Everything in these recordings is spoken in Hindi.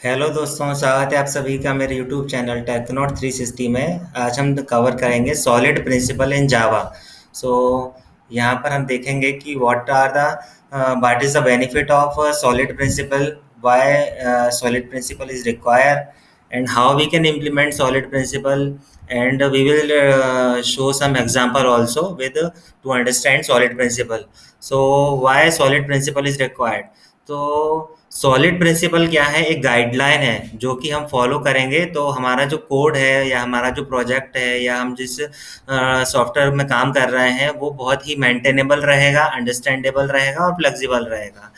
हेलो दोस्तों, स्वागत है आप सभी का मेरे यूट्यूब चैनल टेक्नोट 360 में। आज हम कवर करेंगे सॉलिड प्रिंसिपल इन जावा। सो यहाँ पर हम देखेंगे कि what is the benefit of solid principle, why solid principle is require, and how we can implement solid principle, and we will show some example also with to understand solid principle. So why solid principle is required? तो सॉलिड प्रिंसिपल क्या है? एक गाइडलाइन है जो कि हम फॉलो करेंगे तो हमारा जो कोड है या हमारा जो प्रोजेक्ट है या हम जिस सॉफ्टवेयर में काम कर रहे हैं वो बहुत ही मेंटेनेबल रहेगा, अंडरस्टैंडेबल रहेगा और फ्लेक्सिबल रहेगा।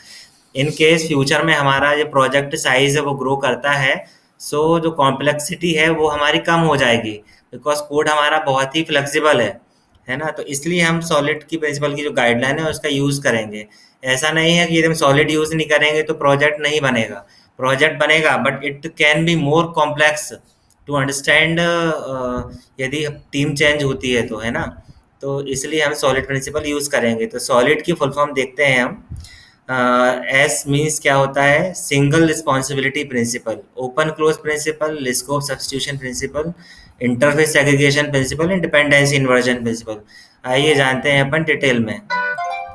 इन केस फ्यूचर में हमारा जो प्रोजेक्ट साइज है वो ग्रो करता है, सो जो कॉम्प्लेक्सिटी है वो हमारी कम हो जाएगी, बिकॉज कोड हमारा बहुत ही फ्लेक्सिबल है ना। तो इसलिए हम सॉलिड की प्रिंसिपल की जो गाइडलाइन है उसका यूज़ करेंगे। ऐसा नहीं है कि यदि हम सॉलिड यूज़ नहीं करेंगे तो प्रोजेक्ट नहीं बनेगा। प्रोजेक्ट बनेगा but it can be more complex to understand, यदि टीम चेंज होती है तो, है ना। तो इसलिए हम सॉलिड प्रिंसिपल यूज़ करेंगे। तो सॉलिड की फुल फॉर्म देखते हैं हम। एस मीन्स क्या होता है? Single responsibility principle, open close principle, scope substitution principle, interface segregation principle, independency inversion principle. आइए जानते हैं अपन डिटेल में।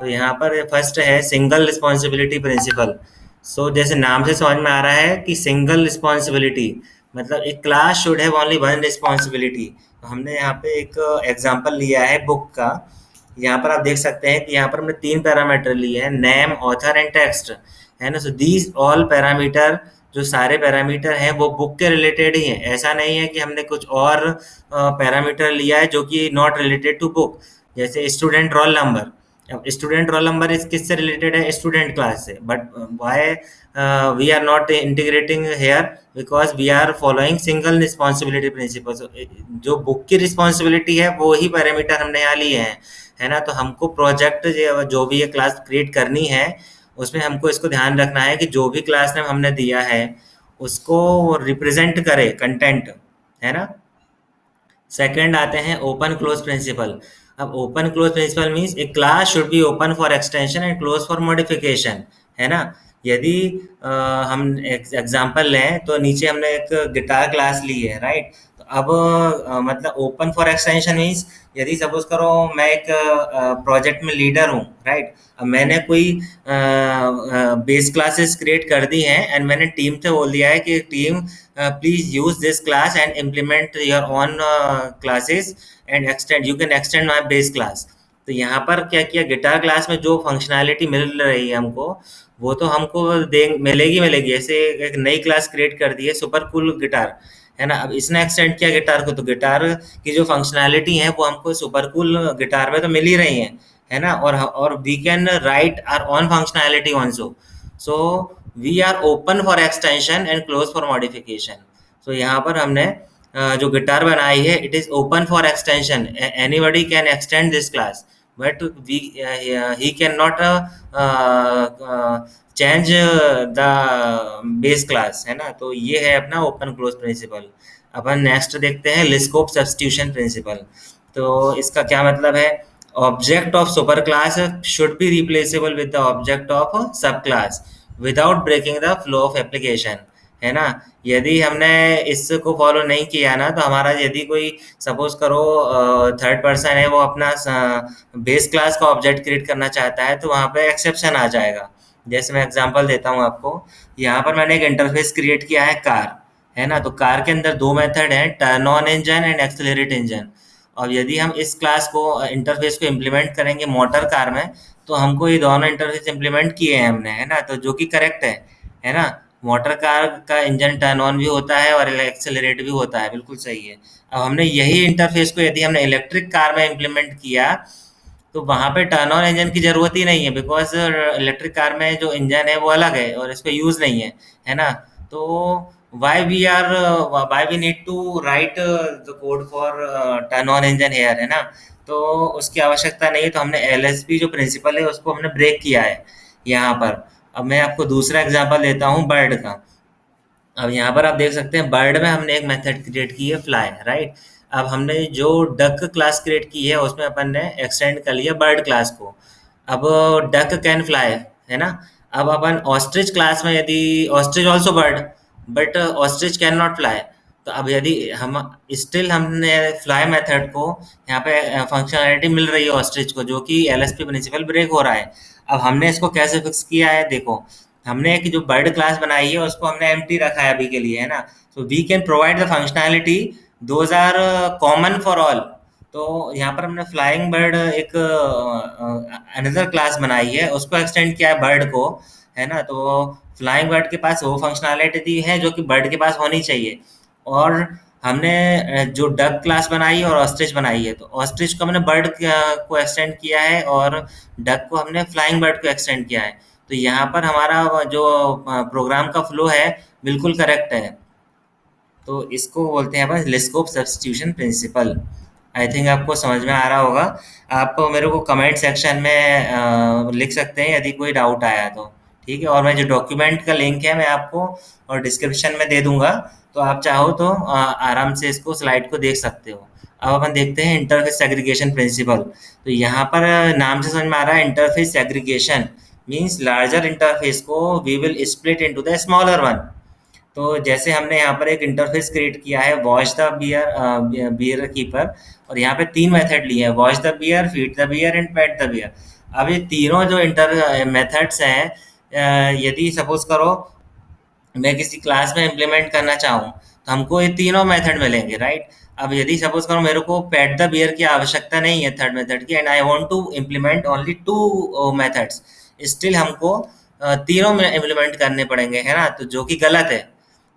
तो यहाँ पर फर्स्ट है सिंगल रिस्पॉन्सिबिलिटी प्रिंसिपल। सो जैसे नाम से समझ में आ रहा है कि सिंगल रिस्पॉन्सिबिलिटी मतलब एक class should have only one responsibility. तो हमने यहाँ पे एक एग्जांपल लिया है बुक का। यहाँ पर आप देख सकते हैं कि यहाँ पर हमने 3 पैरामीटर लिए हैं, नेम, ऑथर एंड टेक्स्ट, है ना। सो दीज ऑल पैरामीटर, जो सारे पैरामीटर हैं वो बुक के रिलेटेड ही हैं। ऐसा नहीं है कि हमने कुछ और पैरामीटर लिया है जो कि नॉट रिलेटेड टू बुक। जैसे स्टूडेंट रोल नंबर, अब स्टूडेंट रोल नंबर इस किससे रिलेटेड है? स्टूडेंट क्लास से। But why we are not integrating here? Because we are following single responsibility principle. जो बुक की रिस्पॉन्सिबिलिटी है वो ही पैरामीटर हमने यहाँ लिए हैं, है ना। तो हमको प्रोजेक्ट जो भी ये क्लास क्रिएट करनी है उसमें हमको इसको ध्यान रखना है कि जो भी क्लास नेम हमने दिया है उसको रिप्रेजेंट करे कंटेंट, है ना। सेकंड आते हैं ओपन क्लोज प्रिंसिपल। अब open close principle means a class should be open for extension and close for modification, है ना। यदि हम एग्जांपल लें तो नीचे हमने एक गिटार क्लास ली है, राइट। तो अब मतलब ओपन फॉर एक्सटेंशन मीन्स यदि सपोज करो मैं एक प्रोजेक्ट में लीडर हूँ, राइट। अब मैंने कोई बेस क्लासेस क्रिएट कर दी हैं एंड मैंने टीम से बोल दिया है कि team please use this class and implement your on classes and extend, you can extend my base class. तो यहाँ पर क्या किया, गिटार क्लास में जो फंक्शनैलिटी मिल रही है हमको वो तो हमको दे मिलेगी मिलेगी। ऐसे एक नई क्लास क्रिएट कर दी है सुपर कूल गिटार, है ना। अब इसने एक्सटेंड किया गिटार को, तो गिटार की जो फंक्शनैलिटी है वो हमको सुपर कूल गिटार में तो मिल ही रही है ना। और we can write our own functionality also. So we are open for extension and close for modification. So यहाँ पर हमने जो गिटार बनाई है it is open for extension, anybody can extend this class, but we he can not change the base class, है ना। तो ये है अपना ओपन क्लोज प्रिंसिपल। अपन नेक्स्ट देखते हैं लिस्कोप सब्स्टिट्यूशन प्रिंसिपल। तो इसका क्या मतलब है? Object of super class should be replaceable with the object of sub class without breaking the flow of application, है ना। यदि हमने इसको फॉलो नहीं किया ना तो हमारा यदि कोई सपोज करो थर्ड पर्सन है वो अपना बेस क्लास का ऑब्जेक्ट क्रिएट करना चाहता है तो वहाँ पे एक्सेप्शन आ जाएगा। जैसे मैं एग्जांपल देता हूँ आपको। यहाँ पर मैंने एक इंटरफेस क्रिएट किया है कार, है ना। तो कार के अंदर 2 मेथड हैं, turn on engine and accelerate engine. और यदि हम इस क्लास को इंटरफेस को इम्प्लीमेंट करेंगे मोटर कार में तो हमको ये दोनों इंटरफेस इम्प्लीमेंट किए हैं हमने, है ना। तो जो कि करेक्ट है ना। मोटर कार का इंजन टर्न ऑन भी होता है और एक्सेलरेट भी होता है, बिल्कुल सही है। अब हमने यही इंटरफेस को यदि हमने इलेक्ट्रिक कार में इम्प्लीमेंट किया तो वहाँ पे टर्न ऑन इंजन की ज़रूरत ही नहीं है, बिकॉज इलेक्ट्रिक कार में जो इंजन है वो अलग है और इसका यूज़ नहीं है ना। तो why we need to write the code for turn on engine here, है ना। तो उसकी आवश्यकता नहीं है। तो हमने एलएसबी जो प्रिंसिपल है उसको हमने ब्रेक किया है यहाँ पर। अब मैं आपको दूसरा एग्जांपल देता हूँ बर्ड का। अब यहाँ पर आप देख सकते हैं बर्ड में हमने एक मेथड क्रिएट की है फ्लाई, राइट। अब हमने जो डक क्लास क्रिएट की है उसमें अपन ने एक्सटेंड कर लिया बर्ड क्लास को। अब डक कैन फ्लाई, है ना। अब अपन ऑस्ट्रिच क्लास में, यदि ostrich also bird, but ostrich can not fly. तो अब यदि हम स्टिल हमने फ्लाई मेथड को यहाँ पे फंक्शनैलिटी मिल रही है ऑस्ट्रिच को, जो कि एलएसपी प्रिंसिपल ब्रेक हो रहा है। अब हमने इसको कैसे फिक्स किया है, देखो हमने एक जो बर्ड क्लास बनाई है उसको हमने एम्प्टी रखा है अभी के लिए, है ना। So we can provide the functionality, those are common for all. तो यहाँ पर हमने फ्लाइंग बर्ड एक अनदर क्लास बनाई है, उसको एक्सटेंड किया है बर्ड को, है ना। तो फ्लाइंग बर्ड के पास वो फंक्शनैलिटी है जो कि बर्ड के पास होनी चाहिए। और हमने जो डक क्लास बनाई है और ऑस्ट्रिच बनाई है, तो ऑस्ट्रिच को हमने बर्ड को एक्सटेंड किया है और डक को हमने फ्लाइंग बर्ड को एक्सटेंड किया है। तो यहाँ पर हमारा जो प्रोग्राम का फ्लो है बिल्कुल करेक्ट है। तो इसको बोलते हैं अपन लिस्कोप सब्स्टिट्यूशन प्रिंसिपल। आई थिंक आपको समझ में आ रहा होगा। आप मेरे को कमेंट सेक्शन में लिख सकते हैं यदि कोई डाउट आया तो, ठीक है। और मैं जो डॉक्यूमेंट का लिंक है मैं आपको और डिस्क्रिप्शन में दे दूंगा, तो आप चाहो तो आराम से इसको स्लाइड को देख सकते हो। अब अपन देखते हैं इंटरफेस सेग्रीगेशन प्रिंसिपल। तो यहाँ पर नाम से समझ में आ रहा है, interface segregation means larger interface को we will split into the smaller one. तो जैसे हमने यहाँ पर एक इंटरफेस क्रिएट किया है, watch the bear bear keeper, और यहाँ पे 3 मेथड लिए हैं, watch the bear, feed the bear and pet the bear. अब ये तीनों जो इंटर मेथड्स हैं, यदि सपोज करो मैं किसी क्लास में इम्प्लीमेंट करना चाहूँ, तो हमको ये तीनों मेथड मिलेंगे, राइट। अब यदि सपोज करो मेरे को पेट द बियर की आवश्यकता नहीं है थर्ड मेथड की, and I want to implement only 2 methods, still हमको तीनों में इम्प्लीमेंट करने पड़ेंगे, है ना, तो जो कि गलत है।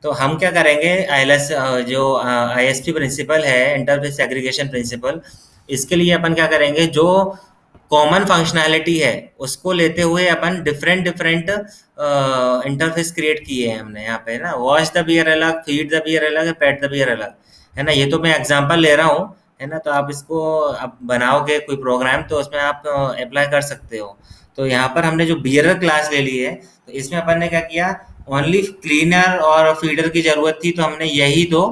तो हम क्या करेंगे, आईएलएस जो आईएसपी प्रिंसिपल है, इंटरफेस एग्रीगेशन प्रिंसिपल, इसके लिए अपन क्या करेंगे, जो कॉमन फंक्शनैलिटी है उसको लेते हुए अपन डिफरेंट डिफरेंट इंटरफेस क्रिएट किए हैं हमने यहाँ पे ना। वॉच द बियर अलग, फीड द बियर अलग, पेट द बियर अलग, है ना। ये तो मैं एग्जांपल ले रहा हूँ, है ना। तो आप इसको आप बनाओगे कोई प्रोग्राम तो उसमें आप अप्लाई कर सकते हो। तो यहाँ पर हमने जो बियर क्लास ले ली है, तो इसमें अपन ने क्या किया, ओनली क्लीनर और फीडर की जरूरत थी, तो हमने यही दो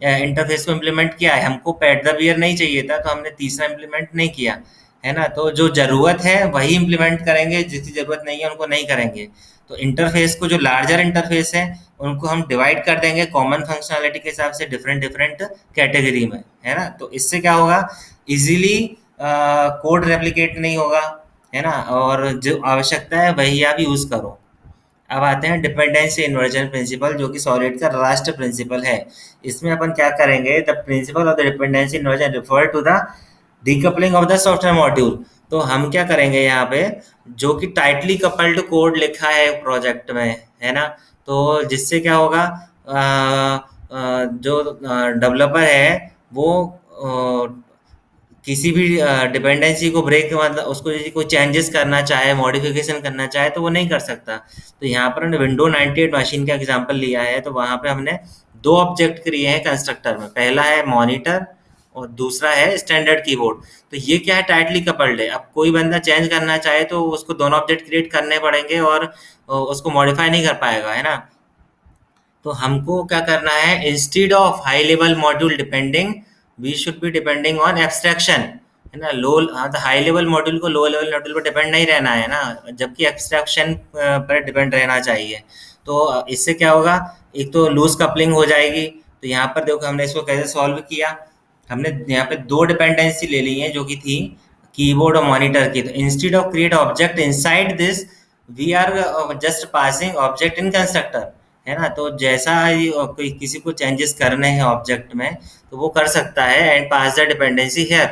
इंटरफेस को इम्प्लीमेंट किया है। हमको पेट द बियर नहीं चाहिए था, तो हमने तीसरा इम्प्लीमेंट नहीं किया, है ना। तो जो ज़रूरत है वही इम्प्लीमेंट करेंगे, जिसकी ज़रूरत नहीं है उनको नहीं करेंगे। तो इंटरफेस को, जो लार्जर इंटरफेस है, उनको हम डिवाइड कर देंगे कॉमन फंक्शनैलिटी के हिसाब से डिफरेंट डिफरेंट कैटेगरी में, है ना। तो इससे क्या होगा, इजीली कोड रेप्लिकेट नहीं होगा, है ना, और जो आवश्यकता है वही आप यूज़ करो। अब आते हैं डिपेंडेंसी इन्वर्जन प्रिंसिपल, जो कि सॉलिड का राष्ट्र प्रिंसिपल है। इसमें अपन क्या करेंगे, the principle of the dependency inversion refer to the decoupling of the software module. तो हम क्या करेंगे यहाँ पे, जो कि टाइटली कपल्ड कोड लिखा है प्रोजेक्ट में, है ना। तो जिससे क्या होगा, जो डेवलपर है वो किसी भी डिपेंडेंसी को ब्रेक, मतलब उसको यदि कोई चेंजेस करना चाहे, मॉडिफिकेशन करना चाहे, तो वो नहीं कर सकता। तो यहाँ पर हमने विंडो 98 मशीन का एग्जांपल लिया है। तो वहाँ पे हमने 2 ऑब्जेक्ट क्रिए हैं कंस्ट्रक्टर में, पहला है मॉनिटर और दूसरा है स्टैंडर्ड कीबोर्ड। तो ये क्या है, टाइटली कपल्ड है। अब कोई बंदा चेंज करना चाहे तो उसको दोनों ऑब्जेक्ट क्रिएट करने पड़ेंगे और उसको मॉडिफाई नहीं कर पाएगा, है ना। तो हमको क्या करना है, instead of high level module depending, we should be depending on abstraction, है ना। लो, हाँ, तो हाई लेवल मॉड्यूल को लो लेवल मॉड्यूल पर डिपेंड नहीं रहना है ना, जबकि एब्स्ट्रैक्शन पर डिपेंड रहना चाहिए। तो इससे क्या होगा, एक तो लूज कपलिंग हो जाएगी। तो यहाँ पर देखो हमने इसको कैसे सॉल्व किया, हमने यहाँ पे 2 डिपेंडेंसी ले ली है जो कि थी कीबोर्ड और मॉनिटर की। तो instead of create object inside this, we are just passing object in constructor, है ना। तो जैसा ही कोई किसी को चेंजेस करने हैं ऑब्जेक्ट में, तो वो कर सकता है, and pass the dependency here.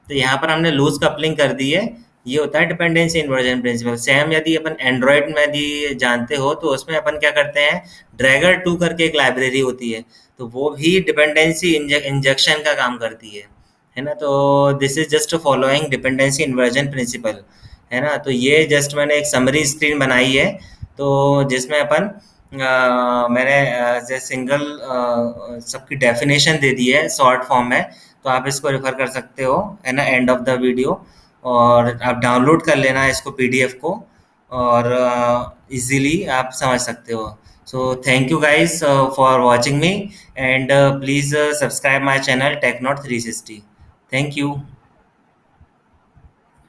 तो यहाँ पर हमने लूज कपलिंग कर दी है। ये होता है डिपेंडेंसी इन्वर्जन प्रिंसिपल। सेम यदि अपन एंड्रॉयड में यदि जानते हो, तो उसमें अपन क्या करते हैं, ड्रैगर 2 करके एक लाइब्रेरी होती है, तो वो भी डिपेंडेंसी इंजेक्शन का काम करती है ना। तो this is just following dependency inversion principle, है ना। तो ये जस्ट मैंने एक समरी स्क्रीन बनाई है, तो जिसमें अपन मैंने जैसे सिंगल सबकी डेफिनेशन दे दी है शॉर्ट फॉर्म में। तो आप इसको रेफर कर सकते हो, है ना, एंड ऑफ द वीडियो। और आप डाउनलोड कर लेना इसको पीडीएफ को, और इजीली आप समझ सकते हो। So thank you guys for watching me, and please subscribe my channel Technote 360। Thank you.